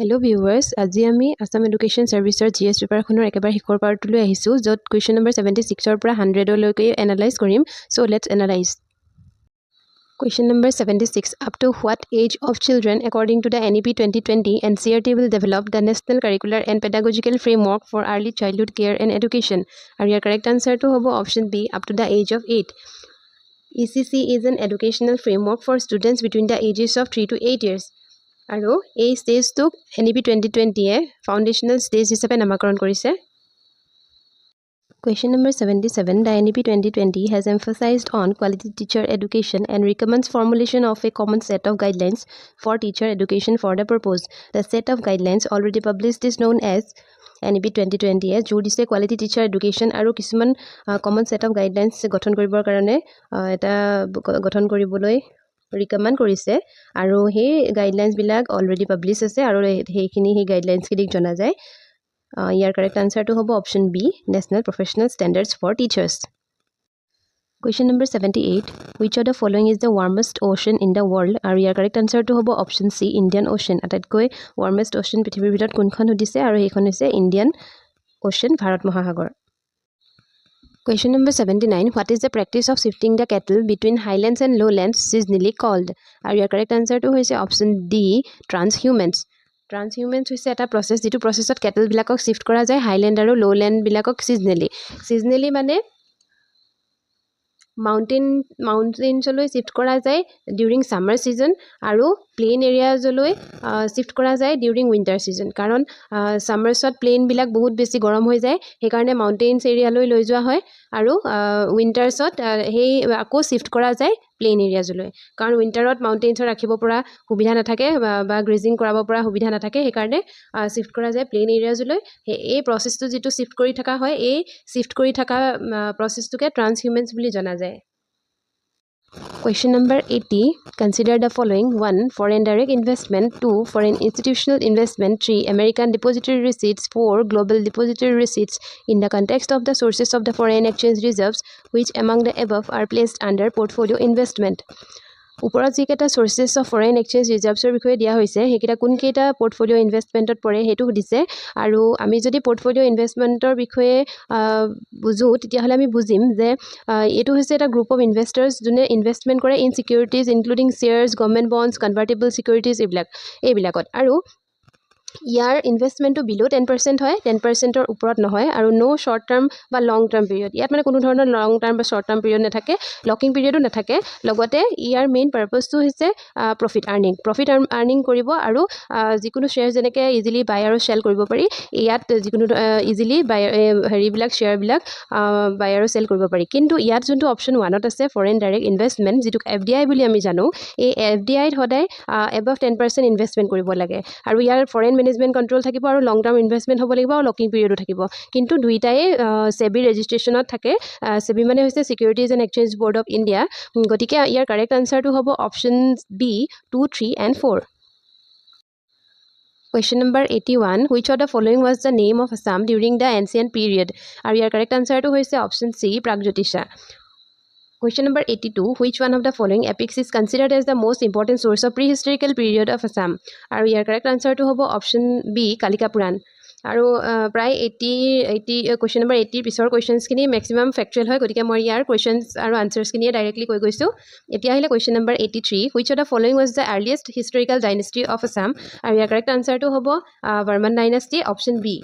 Hello viewers, আজি আমি Assam Education Serviceৰ GS পেপাৰখনৰ একেবাৰে শিকৰ পাৰ্টলৈ আহিছো য'ত question number 76 ৰ পৰা 100 লৈকে এনালাইজ কৰিম so let's analyze question number 76 up to what age of children according to the NEP 2020 NCERT will develop the national curricular and pedagogical framework for early childhood care and education আৰু ইয়াৰ correct answer to হ'ব option B up to the age of 8 ECC is an educational framework for students between the ages of 3 to 8 years আৰু এই ষ্টেজটোক NEP 2020 এ foundational stage হিচাপে নামাকৰণ কৰিছে Question number 77 The NEP 2020 has emphasized on quality teacher education and recommends formulation of a common set of guidelines for teacher education for the purpose The set of guidelines already published is known as NEP 2020 এ জোৰ দিছে quality teacher education আৰু কিছুমান common set of guidelines গঠন কৰিবৰ কাৰণে এটা গঠন কৰিবলৈ recommend কৰিছে আৰু সেই গাইডলাইনছ বিলাক অলৰেডি পাবলিশ আছে আৰু হেইখিনি হে গাইডলাইনছ কিদিক জনা যায় ইয়াৰ কাৰেক্ট আনসাৰ টো হ'ব option B national professional standards for teachers Question number 78 Which of the following is the warmest ocean in the world আৰু ইয়াৰ কাৰেক্ট আনসাৰ টো হ'ব অপচন সি ইণ্ডিয়ান ওশেন আটাইতকৈ warmest ocean পৃথিৱীৰ ভিতৰত কোনখন হৈছে আৰু এইখন হৈছে ইণ্ডিয়ান ওশেন ভাৰত মহাসাগৰ Question number 79 What is the practice of shifting the cattle between highlands and lowlands seasonally called আৰু ইয়াৰ কাৰেক্ট আনসাৰ টো হৈছে অপচন ডি transhumance transhumance হৈছে এটা প্ৰসেস যেটো প্ৰসেসত cattle বিলাকক শিফট কৰা যায় হাইল্যান্ড আৰু lowland বিলাকক seasonally মানে mountains লৈ শিফট কৰা যায় during summer season আৰু plain areas লৈ শিফট কৰা যায় during winter season কাৰণ summersত plain বিলাক বহুত বেছি গৰম হৈ যায় সেই কাৰণে mountains area লৈ যোৱা হয় আৰু wintersত হেই আকৌ শিফট কৰা যায় plain areas লৈ কাৰণ winterত mountains ৰাখিব পৰা সুবিধা নাথাকে বা গ্ৰেজিং কৰাব পৰা সুবিধা নাথাকে সেই কাৰণে শিফট কৰা যায় plain areas লৈ এই প্ৰসেসটো যেটো শিফট কৰি থকা হয় এই শিফট কৰি থকা প্ৰসেসটোকে transhumance বুলি জনা যায় Question number 80 Consider the following 1 foreign direct investment 2 foreign institutional investment 3 American depository receipts 4 global depository receipts in the context of the sources of the foreign exchange reserves which among the above are placed under portfolio investment ওপৰত যিকেটা সোৰ্সেস of foreign exchange ৰিজাৰ্ভছৰ বিষয়ে দিয়া হৈছে হেকিটা কোন কেটা পোৰ্টফোলিও ইনভেষ্টমেন্টত পৰে হেতু দিছে আৰু আমি যদি পোৰ্টফোলিও ইনভেষ্টমেন্টৰ বিষয়ে বুজো তেতিয়া হলে আমি বুজিম যে এটো হৈছে এটা গ্ৰুপ অফ ইনভেস্টৰ্স যোনে ইনভেষ্টমেন্ট কৰে in securities including shares government bonds convertible securities এইবিলাকত আৰু ইয়াৰ ইনভেষ্টমেন্টটো বিলো 10% হয় 10%ৰ ওপৰত নহয় আৰু নো শৰ্ট টাৰ্ম বা লং টাৰ্ম পিৰিয়ড ইয়াত মানে কোনো ধৰণৰ লং টাৰ্ম বা শৰ্ট টাৰ্ম পিৰিয়ড নাথাকে লকিং পিৰিয়ডো নাথাকে লগতে ইয়াৰ মেইন পাৰপাসটো হৈছে প্ৰফিট আৰ্নিং কৰিব আৰু যিকোনো শেয়াৰ যেনেকে ইজিলি বাই আৰু সেল কৰিব পাৰি ইয়াত যিকোনো ইজিলি বাই হেৰিবিলাক শেয়াৰ বিলাক বাই আৰু সেল কৰিব পাৰি কিন্তু ইয়াত যোনটো অপচন 1ত আছে ফৰেন ডাইৰেক্ট ইনভেষ্টমেন্ট যেটো FDI বুলি আমি জানো এই FDI ত সদায় above 10% ইনভেষ্টমেন্ট কৰিব লাগে আৰু ইয়াৰ ফৰেন ম্যানেজমেন্ট কন্ট্ৰোল থাকিব আৰু লং টাৰ্ম ইনভেষ্টমেন্ট হ'ব লাগিব আৰু লকিং পিৰিয়ডো থাকিব কিন্তু দুইটাই সেবি ৰেজিষ্ট্ৰেচনত থাকে সেবি মানে হৈছে সিকিউৰিটিজ and exchange board of India গতিকে ইয়াৰ কাৰেক্ট আনসাৰটো হ'ব option B 2 3 and 4 Question number 81 Which of the following was the name of Assam during the ancient period আৰু ইয়াৰ কাৰেক্ট আনসাৰটো হৈছে option C প্ৰাগজ্যোতিষা Question number 82 Which one of the following epics is considered as the most important source of prehistorical period of Assam আৰু ইয়াৰ correct আনসাৰটো হ'ব option B Kalika পুৰাণ আৰু প্ৰায় 80 question number 80 পিছৰ questions খিনি maximum factual হয় গতিকে মই ইয়াৰ questions আৰু answers খিনি ডাইৰেক্টলি কৈ গৈছো এতিয়া আহিলে question number 83 Which of the following was the earliest historical dynasty of Assam আৰু ইয়াৰ কাৰেক্ট আনসাৰটো হ'ব Varman dynasty option B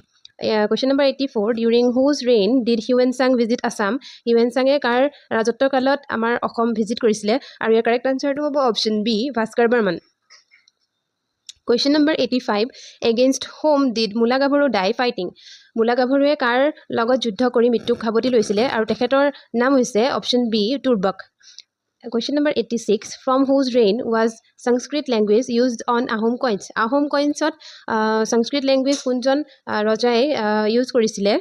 Question number 84 During whose reign did Huan Sang visit Assam Huan Sang কাৰ ৰাজত্ব কালত আমাৰ অসম ভিজিট কৰিছিলে আৰু ইয়াৰ correct আনসাৰটো হ'ব option B Bhaskar Barman Question number 85 Against whom did Mula Gaburu die fighting Mula Gaburuৱে কাৰ লগত যুদ্ধ কৰি মৃত্যুক খাবতি লৈছিলে আৰু তেখেতৰ নাম হৈছে option B Turbak Question number 86 From whose reign was Sanskrit language used on Ahom coins Ahom coinsত Sanskrit language কোনজন ৰজাই ইউজ কৰিছিলে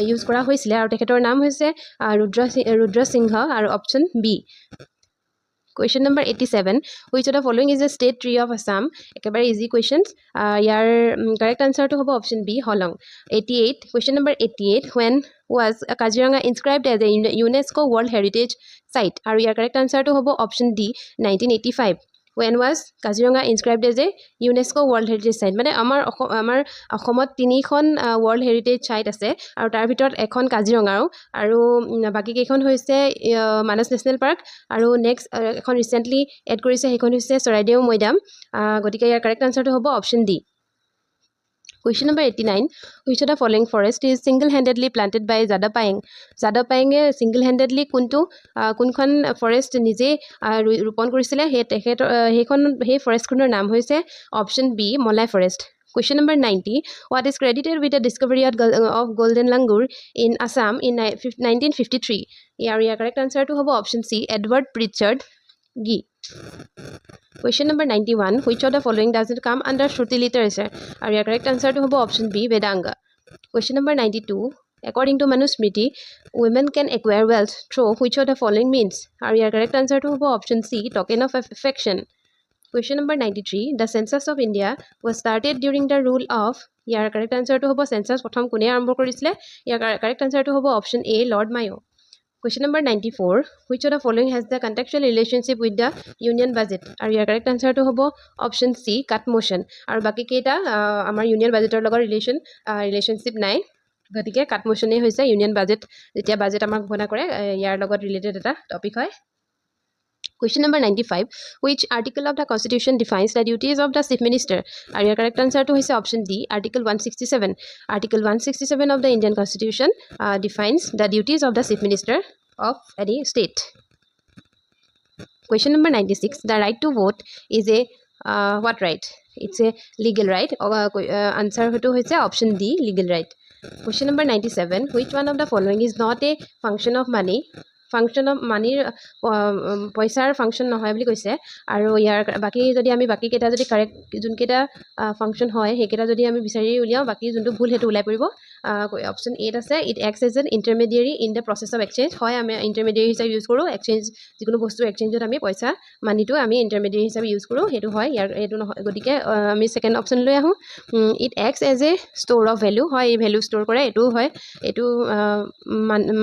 ইউজ কৰা হৈছিলে আৰু তেখেতৰ নাম হৈছে ৰুদ্ৰ সিংহ আৰু option B Question number 87 Which of the following is the state tree of Assam একেবাৰে easy questions year correct answer to হ'ব option B Holong 88 Question number 88 When was Kaziranga inscribed as a UNESCO World Heritage Site আৰু ইয়াৰ correct answer to হ'ব option D 1985 when was Kaziranga inscribed as a UNESCO World Heritage Site মানে আমাৰ অসমত তিনিখন World Heritage Site আছে আৰু তাৰ ভিতৰত এখন কাজিৰঙাও আৰু বাকি কেইখন হৈছে মানস নেশ্যনেল পাৰ্ক আৰু নেক্সট এখন ৰিসেন্টলি এড কৰিছে সেইখন হৈছে চৰাইদেউ মৈদাম গতিকে ইয়াৰ কাৰেক্ট আনসাৰটো হ'ব option D Question number 89. Which of the following forest is single-handedly planted by Jada Payeng? Jada Payeng single-handedly কোনখন forest নিজে ৰোপণ কৰিছিলে সেই ফৰেষ্টখনৰ নাম হৈছে option B Molai forest Question number 90. What is credited with the discovery of golden langur in Assam in 1953? Year correct answer to হ'ব option C Edward Pritchard Gee. Question number 91. Which of the following doesn't come under Shruti literature? Our correct answer to option B, Vedanga. Question number 92. According to Manusmriti, women can acquire wealth through which of the following means? Our correct answer to option C, token of affection. Question number 93. The census of India was started during the rule of. Your correct answer to census prothom kone arambo korisile? Your correct answer to option A, Lord Mayo. Question number 94. Which of the following has the contextual relationship with the union budget? Are your correct answer to hobo option C cut motion. Ar baki keita amar union budgetor logot relationship nai. Gotike cut motion e hoise union budget jetia budget amak gona kore yar logot related eta topic hoy. Question number 95. Which article of the Constitution defines the duties of the Chief Minister? Are your correct answer to his option D, Article 167. Article 167 of the Indian Constitution defines the duties of the Chief Minister of any state. Question number 96. The right to vote is a what right? It's a legal right. Answer to his option D, legal right. Question number 97. Which one of the following is not a function of money? Function of money পইচাৰ function নহয় বুলি কৈছে আৰু ইয়াৰ বাকি যদি আমি বাকি কেটা যদি কাৰেক্ট যোন কেটা ফাংশন হয় হে কেটা যদি আমি বিচাৰি উলিয়াও বাকি যোনটো ভুল হেতু উলাই পৰিব অপশন 8 আছে it acts as an intermediary in the process of exchange হয় আমি ইন্টাৰমিডিয়েৰি হিচাপে ইউজ কৰো এক্সচেঞ্জ যিকোনো বস্তু এক্সচেঞ্জত আমি পইচা মানিটো আমি ইন্টাৰমিডিয়েৰি হিচাপে ইউজ কৰো হেতু হয় ইয়াৰ হেতু নহয় গতিকে আমি সেকেন্ড অপশন লৈ আহো it acts as a store of value হয় এই ভ্যালু ষ্ট'ৰ কৰে এটো হয় এটো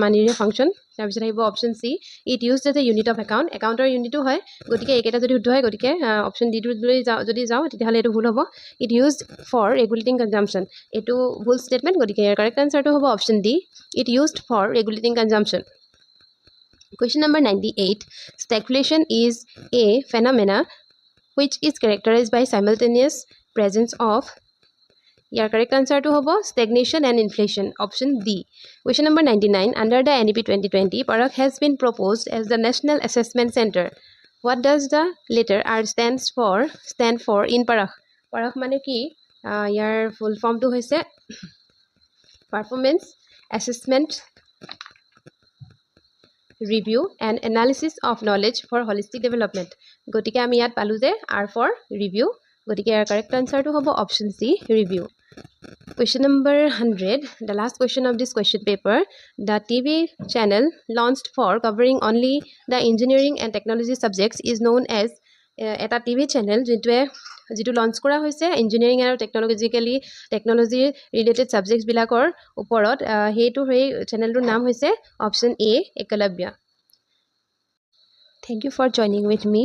মানিৰে ফাংশন তাৰপিছত আহিব option C it used as a unit of account একাউণ্টৰ ইউনিটো হয় গতিকে একেটা যদি শুদ্ধ হয় গতিকে অপশন ডি লৈ যদি যাওঁ তেতিয়াহ'লে এটো ভুল হ'ব it used for regulating consumption এটো ভুল ষ্টেটমেণ্ট গতিকে ইয়াৰ কাৰেক্ট আনসাৰটো হ'ব option D it used for regulating consumption Question number 98. Stagflation is a phenomena which is characterized by simultaneous presence of. Your correct answer to hobo stagnation and inflation option D. Question number 99. Under the NEP 2020, Parak has been proposed as the National Assessment Center. What does the letter R stand for in Parak? Parak mane ki your full form to hoise performance assessment review and analysis of knowledge for holistic development. Gotike ami yat palu je R for review. Gotike your correct answer to hobo option C review. Question number 100. The last question of this question paper. The TV channel launched for covering only the engineering and technology subjects is known as eta TV channel jitu launch kora hoise engineering and technology related subjects bilakor uporot hetu hei channel tur naam hoise option A Ekalabya. Thank you for joining with me.